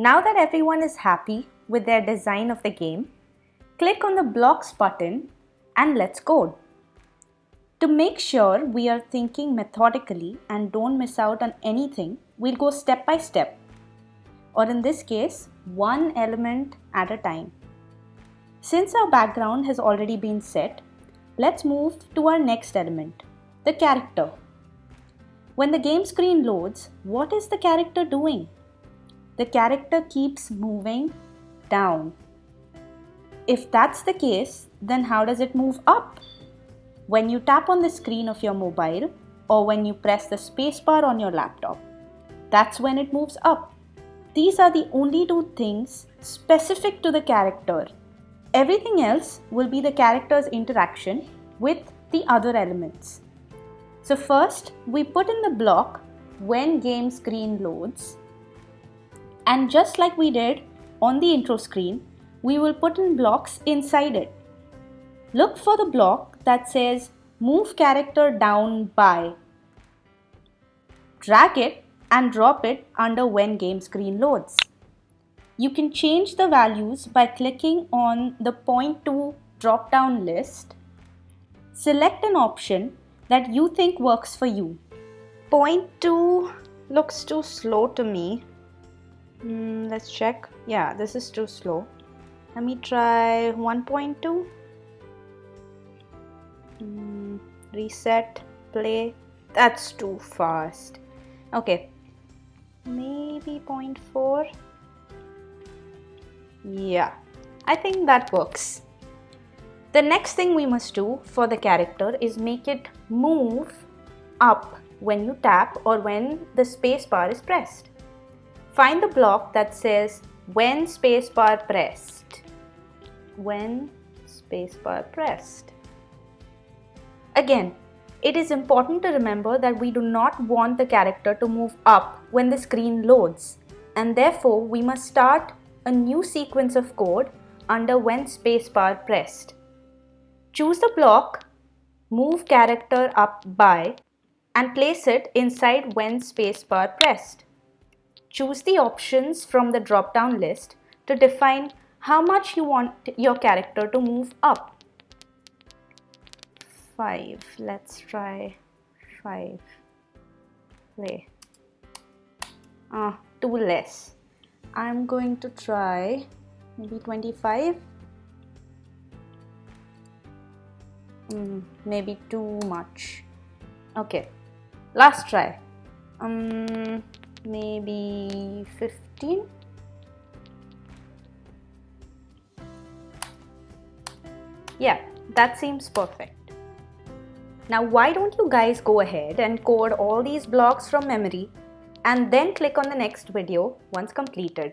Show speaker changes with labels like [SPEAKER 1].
[SPEAKER 1] Now that everyone is happy with their design of the game, click on the Blocks button and let's code. To make sure we are thinking methodically and don't miss out on anything, we'll go step by step, or in this case, one element at a time. Since our background has already been set, let's move to our next element, the character. When the game screen loads, what is the character doing? The character keeps moving down. If that's the case, then how does it move up? When you tap on the screen of your mobile or when you press the spacebar on your laptop, that's when it moves up. These are the only two things specific to the character. Everything else will be the character's interaction with the other elements. So first, we put in the block when game screen loads, and just like we did on the intro screen, we will put in blocks inside it. Look for the block that says move character down by. Drag it and drop it under when game screen loads. You can change the values by clicking on the point to drop down list. Select an option that you think works for you. Point 2 looks too slow to me. Let's check. Yeah, this is too slow. Let me try 1.2. Reset, play. That's too fast. Okay, maybe 0.4. Yeah, I think that works. The next thing we must do for the character is make it move up when you tap or when the spacebar is pressed. Find the block that says when spacebar pressed. When spacebar pressed. Again, it is important to remember that we do not want the character to move up when the screen loads, and therefore we must start a new sequence of code under when spacebar pressed. Choose the block move character up by and place it inside when spacebar pressed. Choose the options from the drop-down list to define how much you want your character to move up. 5. Let's try 5. Play. Too less. I'm going to try maybe 25. Maybe too much. Okay. Last try. Maybe 15. Yeah, that seems perfect. Now why don't you guys go ahead and code all these blocks from memory and then click on the next video once completed.